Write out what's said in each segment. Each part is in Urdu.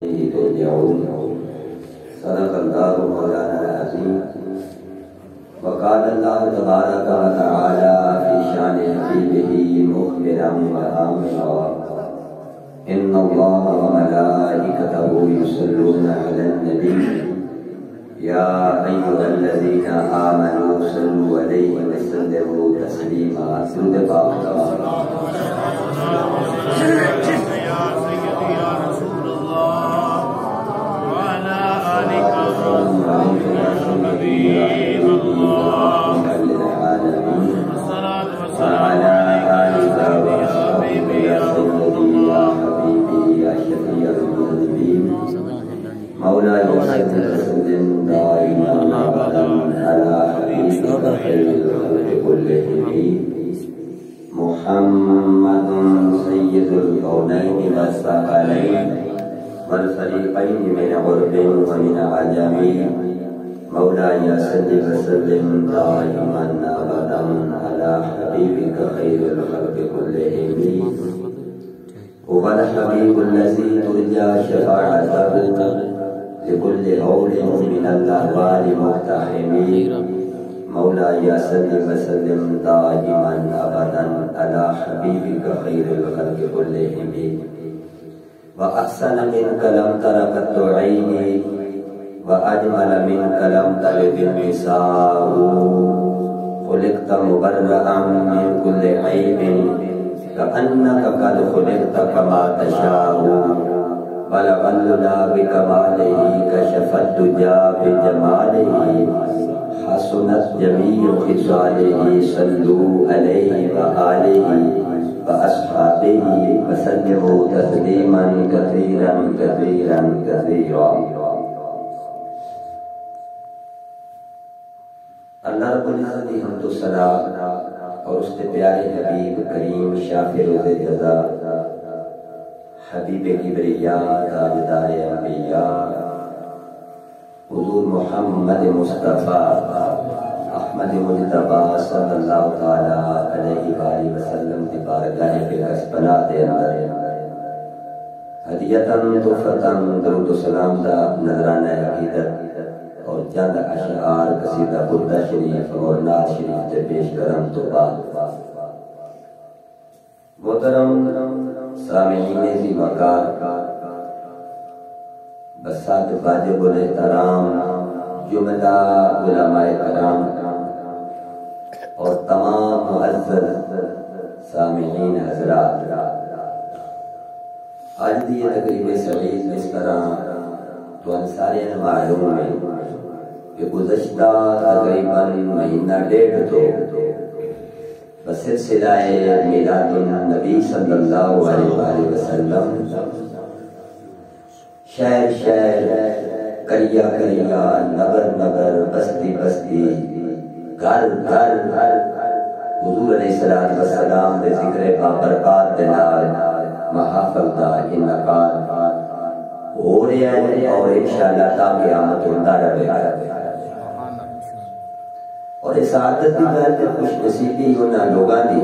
ترجعون صدق اللہ مولانا العظیم وقال اللہ تبارک و تعالی فی شان حبیبہ مخبرا وآمرا ان اللہ وملائکتہ یصلون علی النبی یا ایھا الذین آمنوا صلوا علیہ وسلموا تسلیما درود پاک مولا وسلم دائما ابدا على حبيبك خير الخلق كلهم محمد سيد الكونين والثقلين والفريقين من غرب ومن عجم مولاي صل وسلم دائما ابدا على حبيبك خير الخلق كلهم هو الحبيب الذي ترجى شفاعته لكل هول من الأهوال مقتحم مولاي صل وسلم دائما أبدا على حبيبك خير الخلق كلهم وأحسن منك لم تر قط عيني وأجمل منك لم تلد النساء خلقت مبرأ من كل عيب كأنك قد خلقت كما تشاء بلغ العلا بكماله كشف الدجى بجماله حسنت جميع خصاله صلوا عليه وآله وأصحابه وسلموا تسليما كثيرا كثيرا كثيرا اللہ رب العزت کی حمد و ثنا اور اس کے پیارے حبیب کریم شافع روز جزا حبیب کبریا تاجدار انبیاء حضور محمد مصطفیٰ احمد مجتبیٰ صلی اللہ تعالی علیہ وآلہ وسلم کی بارگاہ بکسبنا دے اندر ہدیتاً تحفتاً درود و سلام دا نذرانہ عقیدت اور چند اشعار قصیدہ بردہ شریف اور نعت شریف سے پیش کرم تو بعد محترم سامعین ذی وقار بساط واجب الاحترام جملہ علماء کرام اور تمام معزز سامعین حضرات آج دی یہ تقریب سعید اس طرح تو انسارے معلوم ہے کہ گزشتہ تقریباً مہینہ ڈیڑھ تو بسلسلہ میلاد النبی صلی اللہ علیہ وآلہ وسلم شہر شہر قریہ قریہ نگر نگر بستی بستی گھر گھر حضور علیہ السلام دے ذکر بابرکات دے نال محافل دا انعقاد ہو رہا ہے اور انشاءاللہ تا قیامت ہوتا رہے اور اس عادت دی گل تے خوش نصیبی انہاں لوگاں دی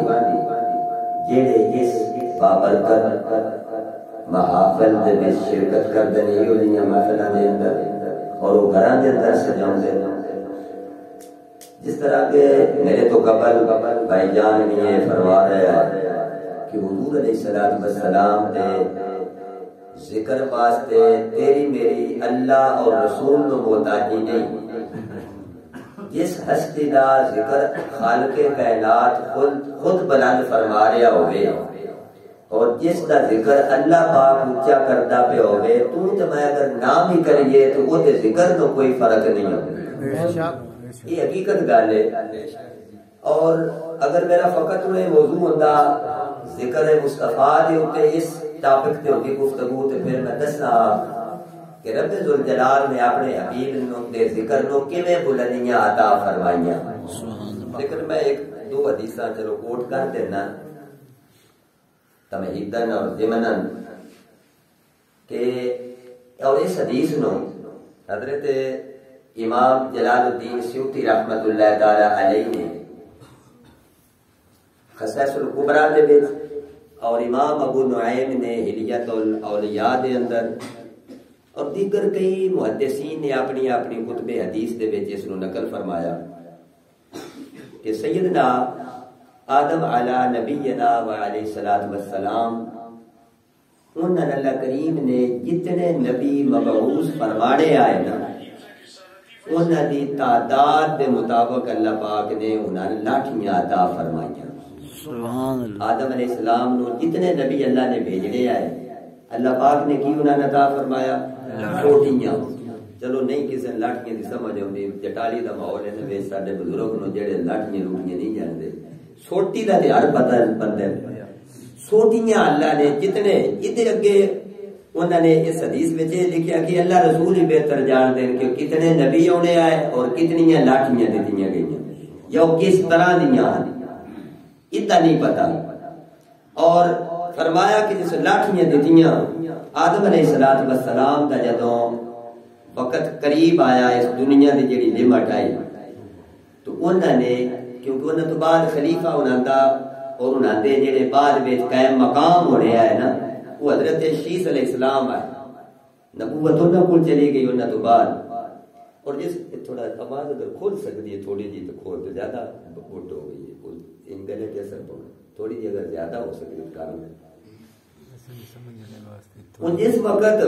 جڑے اس بابرکت محافل دے وچ شرکت کردے نے انہاں محفلاں دے اندر اور وہ گھراں دے اندر سجاوندے جس طرح کہ میرے تو قبل بھائی جان بھی یہ فرما رہا ہے کہ حضور علیہ السلام دے ذکر واسطے تیری میری اللہ اور رسول نو محتاجی نہیں جس ہستی دا ذکر خالق کائنات خود بلند فرما رہا ہوئے اور جس دا ذکر اللہ پاک اونچا کرتا پہ ہوئے تو میں اگر نام ہی کریے تو وہ تے ذکر نو کوئی فرق نہیں ہوگا یہ حقیقت گل ہے اور اگر میرا فقط میں موضوع ہوتا ذکر مصطفیٰ دے ہوتے اس ٹاپک تے ہوتی گفتگو تے پھر میں دسنا کہ رب ذوالجلال نے اپنے حبیب نو دے ذکر نو کیویں بلندیاں عطا فرمائیاں لیکن میں ایک دو حدیثاں چلو کوٹ کر دینا تمہیدن اور ضمنن کہ اور اس حدیث نو حضرت امام جلال الدین سیوطی رحمت اللہ تعالی علیہ نے خصائص الکبریٰ دے وچ اور امام ابو نعیم نے حلیت الاولیاء دے اندر اور دیگر کئی محدثین نے اپنی اپنی کتب حدیث دے وچ اس نو نقل فرمایا کہ سیدنا آدم علی نبینا و علیہ الصلوۃ والسلام انہاں اللہ کریم نے جتنے نبی مبعوث فرمانے آئے نا انہاں دی تعداد دے مطابق اللہ پاک نے انہاں لاٹھیاں عطا فرمائیاں. سبحان اللہ. آدم علیہ السلام نو جتنے نبی اللہ نے بھیجنے آئے اللہ پاک نے کی انہاں نے عطا فرمایا چھوٹیاں. چلو نہیں کسی لاٹھیاں دی سمجھ آؤندی جٹالی دا ماحول ہے تے ساڈے بزرگ نو جڑے لاٹھیاں لوٹیاں نہیں جاندے چھوٹی دا تے ہر پتہ بندے چھوٹیاں اللہ نے جتنے ادھر اگے انہوں نے اس حدیث میں لکھا کہ اللہ رسول ہی بہتر جان دیں کہ کتنے نبی ہونے آئے اور کتنی لاٹھیاں دیتیاں گئیں یا کس طرح دیاں اتنا نہیں پتا. اور فرمایا کہ جس لاٹھیاں دیتیاں آدم علیہ السلام دا جدوں وقت قریب آیا اس دنیا دی جڑی لمٹ آئی تو انہوں نے کیونکہ انہوں تو بعد خلیفہ انہوں دا اور انہوں دے جڑے بعد میں قائم مقام ہونے آئے نا وہ حضرت شیس علیہ السلام آئے نبوت انہوں کو چلی گئی انہوں تو بعد. اور جس تھوڑا آواز اگر کھول سکتی ہے تھوڑی جی تو کھول تو زیادہ بٹ ہو گئی ہے ان گلے کے اثر پڑا تھوڑی جی اگر زیادہ ہو سکتی ہے کارن ان جس وقت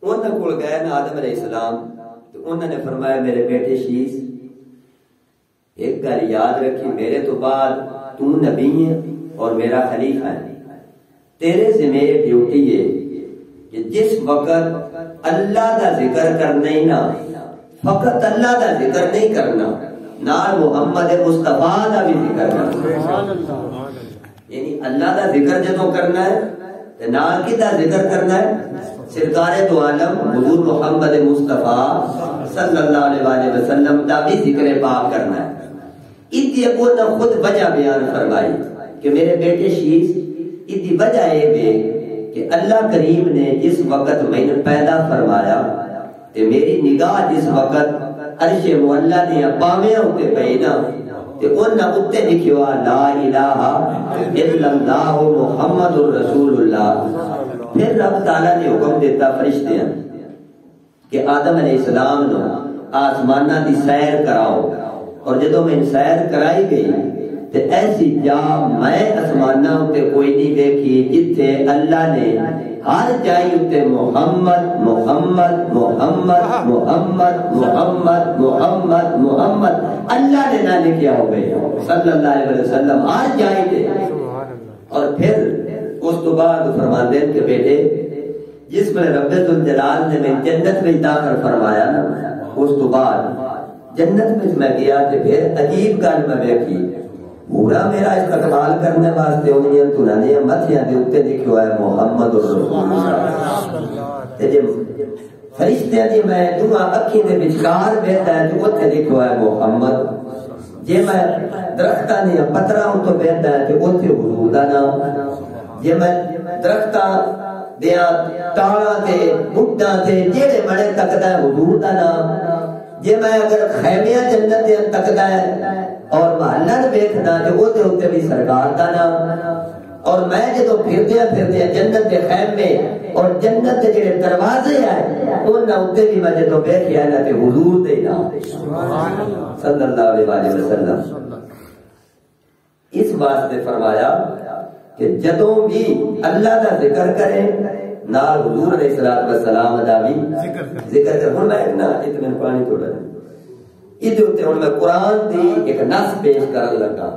انہوں کو گئے نا آدم علیہ السلام تو انہوں نے فرمایا میرے بیٹے شیس ایک گل یاد رکھی میرے تو بعد تو نبی ہے اور میرا خلیفہ ہے تیرے ذمہ ڈیوٹی ہے کہ جس وقت اللہ دا ذکر کرنا ہی نا فقط اللہ دا ذکر نہیں کرنا نال محمد مصطفیٰ دا بھی ذکر کرنا یعنی اللہ دا ذکر جدوں کرنا ہے نال کی دا ذکر کرنا ہے سرکار دو عالم حضور محمد مصطفیٰ صلی اللہ علیہ وآلہ وسلم دا بھی ذکر پاک کرنا ہے. اتنی اکو نے خود وجہ بیان فرمائی کہ میرے بیٹے شیس اتنی وجہ یہ بے کہ اللہ کریم نے جس وقت میں نے پیدا فرمایا کہ میری نگاہ جس وقت عرش مولا نے اپامیاں ہوتے پینا کہ انہاں اتے لکھوا لا الہ الا اللہ محمد الرسول اللہ. پھر رب تعالیٰ نے حکم دیتا فرشتے ہیں کہ آدم علیہ السلام نو آسمانہ دی سیر کراؤ اور جدو میں سیر کرائی گئی تو ایسی جا میں آسمانہ ہوتے کوئی نہیں دیکھی جتھے اللہ نے ہر جائی ہوتے محمد محمد محمد محمد محمد محمد محمد اللہ نے نہ لکھیا ہو گئی صلی اللہ علیہ وسلم ہر جائی دے. اور پھر اس تو بعد فرماتے ہیں کہ بیٹے جس میں رب الجلال نے میں جنت میں داخل فرمایا نا اس تو بعد جنت میں گیا تو پھر عجیب گل میں دیکھی پورا میرا استقبال کرنے واسطے انہیں تو نے متھیاں دے اوپر لکھا ہے محمد رسول اللہ تے جے فرشتیاں دی میں دعا اکھی دے وچکار بیٹھا ہے تو اوتے لکھا ہے محمد. جے میں درختاں دی پتراں تو بیٹھا ہے تو اوتے حضور دا نام. جے میں درختاں دیاں تاڑاں تے بوٹاں تے جڑے بڑے تکدا ہے حضور دا نام. جے میں اگر خیمیاں جنت دے تکدا ہے اور محلہ دیکھنا تو وہ تے بھی سرکار دا نام. اور میں جدو پھردیا جنت کے خیمے اور جنت کے جڑے دروازے آئے انہاں اوتے بھی میں جدو بیٹھیا نا تے حضور دے نام صلی اللہ علیہ وآلہ وسلم. اس واسطے فرمایا کہ جدوں بھی اللہ دا ذکر کرے نال حضور علیہ الصلوۃ والسلام دا بھی ذکر کر. ہن میں اتنا پانی تھوڑا ادھر تے ہن میں قرآن دی ایک نص پیش کرن لگا